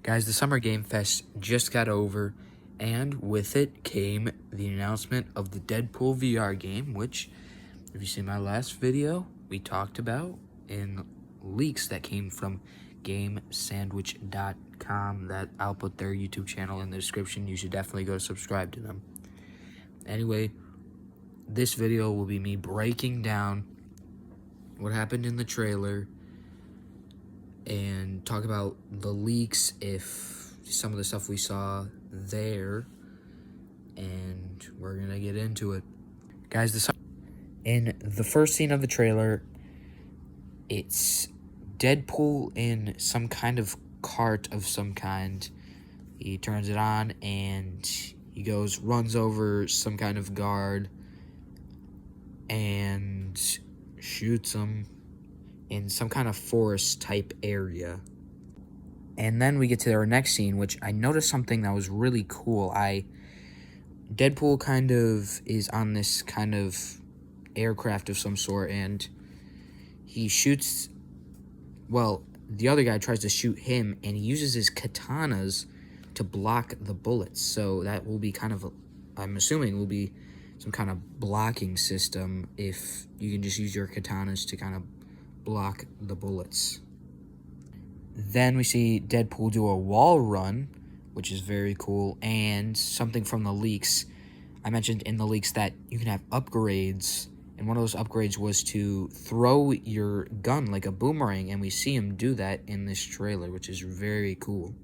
Guys, the Summer Game Fest just got over, and with it came the announcement of the Deadpool VR game, which, if you see my last video, we talked about in leaks that came from GameSandwich.com. That I'll put their YouTube channel in the description. You should definitely go subscribe to them. Anyway, this video will be me breaking down what happened in the trailer and talk about the leaks, if some of the stuff we saw there, and we're gonna get into it. Guys, in the first scene of the trailer, it's Deadpool in some kind of cart of some kind. He turns it on and he runs over some kind of guard and shoots him in some kind of forest type area. And then we get to our next scene, which I noticed something that was really cool. Deadpool kind of is on this kind of aircraft of some sort, and he shoots, well, the other guy tries to shoot him, and he uses his katanas to block the bullets. So that will be kind of, I'm assuming, will be some kind of blocking system if you can just use your katanas to kind of block the bullets. Then we see Deadpool do a wall run, which is very cool, and something from the leaks. I mentioned in the leaks that you can have upgrades, and one of those upgrades was to throw your gun like a boomerang, and we see him do that in this trailer, which is very cool.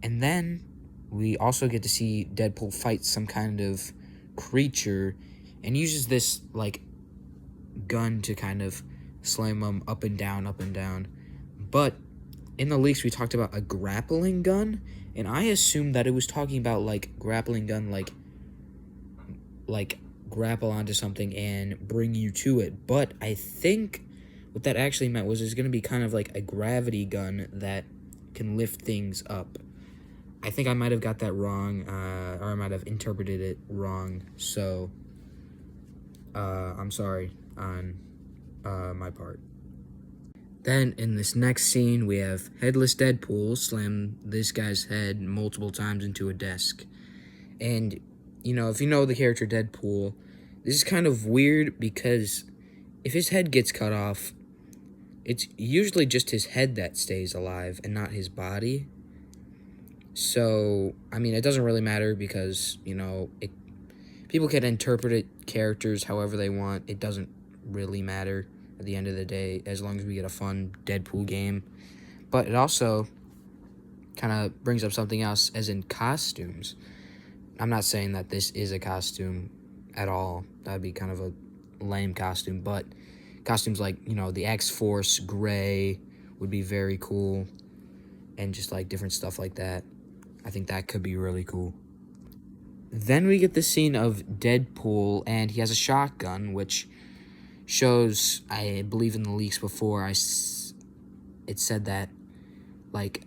And then we also get to see Deadpool fight some kind of creature and uses this like gun to kind of slam him up and down. But in the leaks we talked about a grappling gun, and I assumed that it was talking about like grappling gun, like grapple onto something and bring you to it. But I think what that actually meant was it's going to be kind of like a gravity gun that can lift things up. I think I might have got that wrong, or I might have interpreted it wrong, so I'm sorry on my part. Then, in this next scene, we have Headless Deadpool slam this guy's head multiple times into a desk. And, you know, if you know the character Deadpool, this is kind of weird because if his head gets cut off, it's usually just his head that stays alive and not his body. So, I mean, it doesn't really matter because, you know, people can interpret characters however they want. It doesn't really matter at the end of the day, as long as we get a fun Deadpool game. But it also kind of brings up something else, as in costumes. I'm not saying that this is a costume at all. That'd be kind of a lame costume, but costumes like, you know, the X-Force gray would be very cool, and just like different stuff like that. I think that could be really cool. Then we get the scene of Deadpool, and he has a shotgun, which shows, I believe in the leaks before, it said that, like,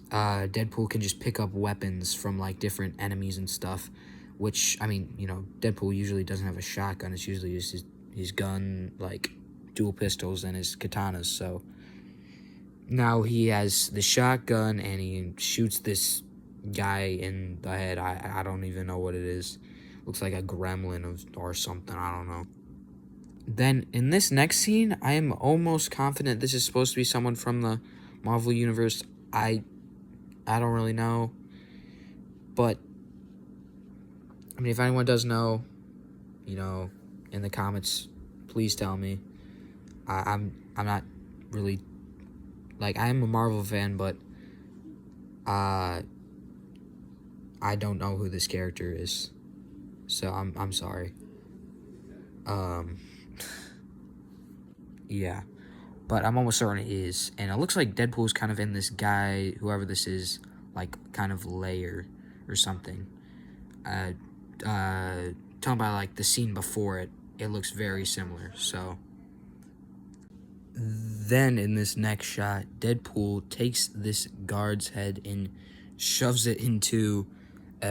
Deadpool can just pick up weapons from, like, different enemies and stuff, which, I mean, you know, Deadpool usually doesn't have a shotgun. It's usually just his gun, like, dual pistols and his katanas, so now he has the shotgun, and he shoots this guy in the head. I don't even know what it is. Looks like a gremlin or something. I don't know. Then in this next scene, I am almost confident this is supposed to be someone from the Marvel Universe. I don't really know, but I mean, if anyone does know, you know, in the comments, please tell me. I'm not really, like, I am a Marvel fan, but I don't know who this character is, so I'm sorry. Yeah, but I'm almost certain it is, and it looks like Deadpool's kind of in this guy, whoever this is, like, kind of layer or something. Talking about, like, the scene before it, it looks very similar, so. Then, in this next shot, Deadpool takes this guard's head and shoves it into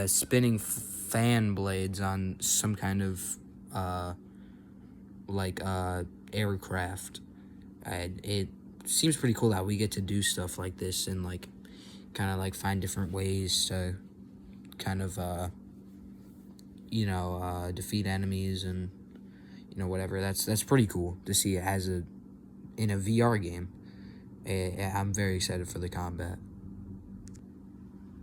spinning fan blades on some kind of, aircraft. It seems pretty cool that we get to do stuff like this in, like, kind of like find different ways to kind of defeat enemies and whatever. That's pretty cool to see it as in a VR game. I'm very excited for the combat.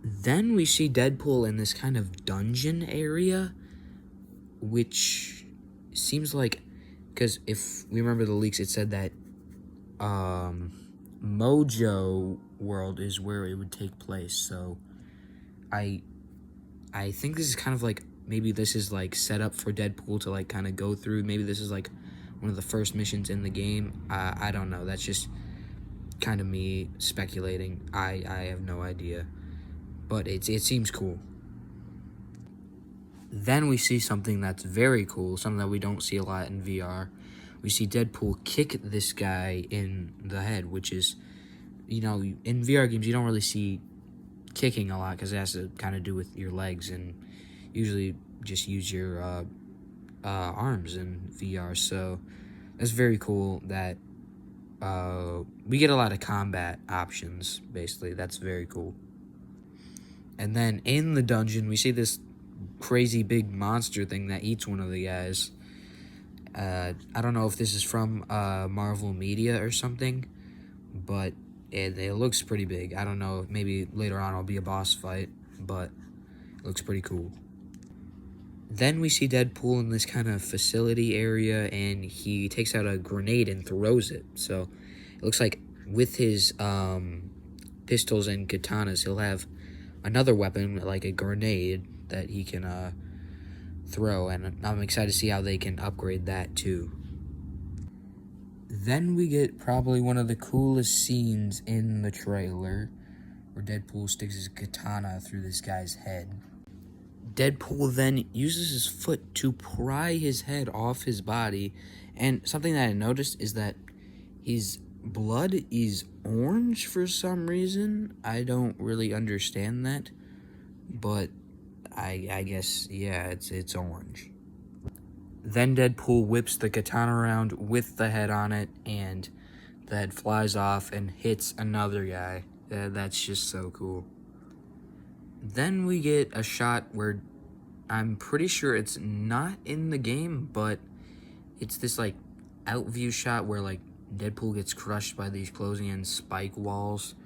Then we see Deadpool in this kind of dungeon area, which seems like, because if we remember the leaks, it said that Mojo World is where it would take place. So I think this is kind of like, maybe this is like set up for Deadpool to like kind of go through. Maybe this is like one of the first missions in the game. I don't know. That's just kind of me speculating. I have no idea, but it seems cool. Then we see something that's very cool, something that we don't see a lot in VR. We see Deadpool kick this guy in the head, which is, in VR games you don't really see kicking a lot because it has to kind of do with your legs, and usually just use your arms in VR. So that's very cool that we get a lot of combat options, basically. That's very cool. And then in the dungeon, we see this crazy big monster thing that eats one of the guys. I don't know if this is from Marvel Media or something, but it looks pretty big. I don't know, maybe later on it'll be a boss fight, but it looks pretty cool. Then we see Deadpool in this kind of facility area, and he takes out a grenade and throws it. So it looks like with his pistols and katanas, he'll have another weapon, like a grenade, that he can throw, and I'm excited to see how they can upgrade that too. Then we get probably one of the coolest scenes in the trailer, where Deadpool sticks his katana through this guy's head. Deadpool then uses his foot to pry his head off his body, and something that I noticed is that his blood is orange for some reason. I don't really understand that, but I guess, yeah, it's orange. Then Deadpool whips the katana around with the head on it, and the head flies off and hits another guy. That's just so cool. Then we get a shot where I'm pretty sure it's not in the game, but it's this like out view shot where like Deadpool gets crushed by these closing in spike walls.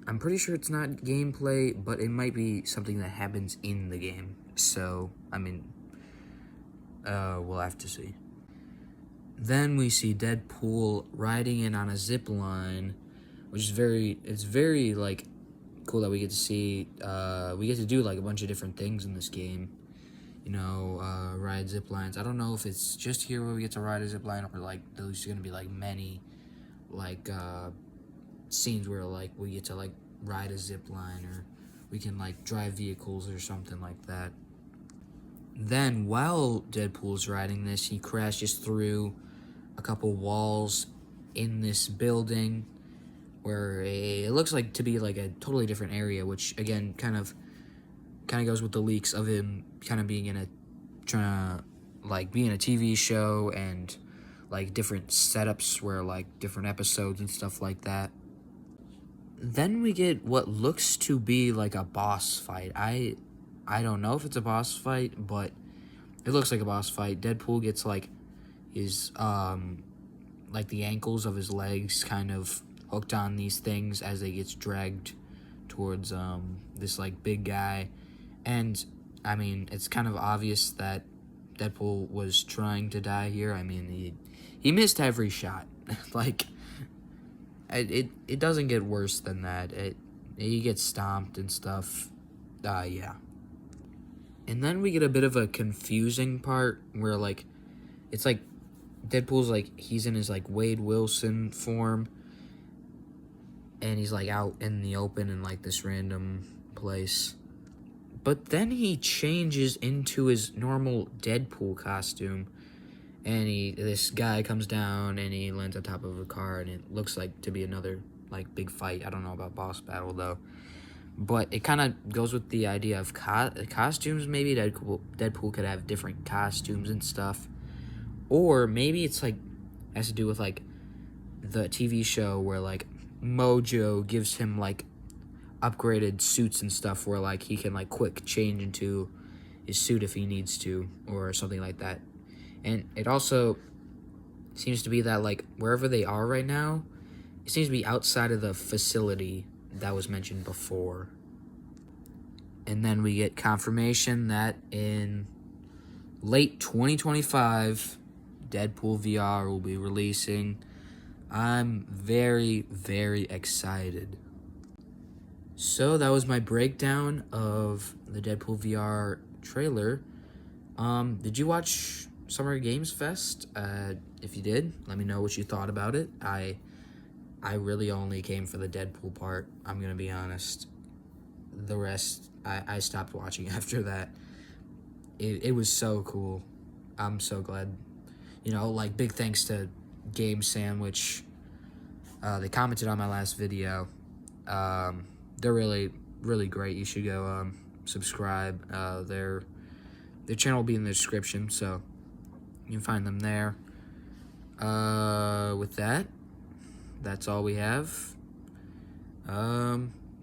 I'm pretty sure it's not gameplay, but it might be something that happens in the game. So, I mean, we'll have to see. Then we see Deadpool riding in on a zip line, which is very like cool that we get to see. We get to do like a bunch of different things in this game. Ride zip lines. I don't know if it's just here where we get to ride a zip line, or like there's gonna be like many like scenes where like we get to like ride a zip line, or we can like drive vehicles or something like that. Then while Deadpool's riding this, he crashes through a couple walls in this building where it looks like to be like a totally different area, which again kind of goes with the leaks of him kind of being trying to like be in a TV show, and like different setups where like different episodes and stuff like that. Then we get what looks to be like a boss fight. I don't know if it's a boss fight, but it looks like a boss fight. Deadpool gets like his like the ankles of his legs kind of hooked on these things as they gets dragged towards this like big guy. And I mean, it's kind of obvious that Deadpool was trying to die here. I mean, he missed every shot. Like it doesn't get worse than that. He gets stomped and stuff. Yeah. And then we get a bit of a confusing part where like it's like Deadpool's like he's in his like Wade Wilson form, and he's like out in the open in like this random place. But then he changes into his normal Deadpool costume, and this guy comes down and he lands on top of a car, and it looks like to be another like big fight. I don't know about boss battle though, but it kind of goes with the idea of costumes. Maybe Deadpool could have different costumes and stuff, or maybe it's like has to do with like the TV show where like Mojo gives him like upgraded suits and stuff where like he can like quick change into his suit if he needs to or something like that. And it also seems to be that like wherever they are right now, it seems to be outside of the facility that was mentioned before. And then we get confirmation that in late 2025, Deadpool VR will be releasing. I'm very, very excited. So that was my breakdown of the Deadpool VR trailer. Did you watch Summer Games Fest? If you did, let me know what you thought about it. I really only came for the Deadpool part. I'm gonna be honest. The rest, I stopped watching after that. It was so cool. I'm so glad. You know, like, big thanks to Game Sandwich. They commented on my last video. They're really, really great. You should go subscribe. Their channel will be in the description, so you can find them there. With that, that's all we have.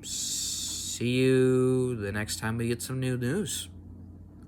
See you the next time we get some new news.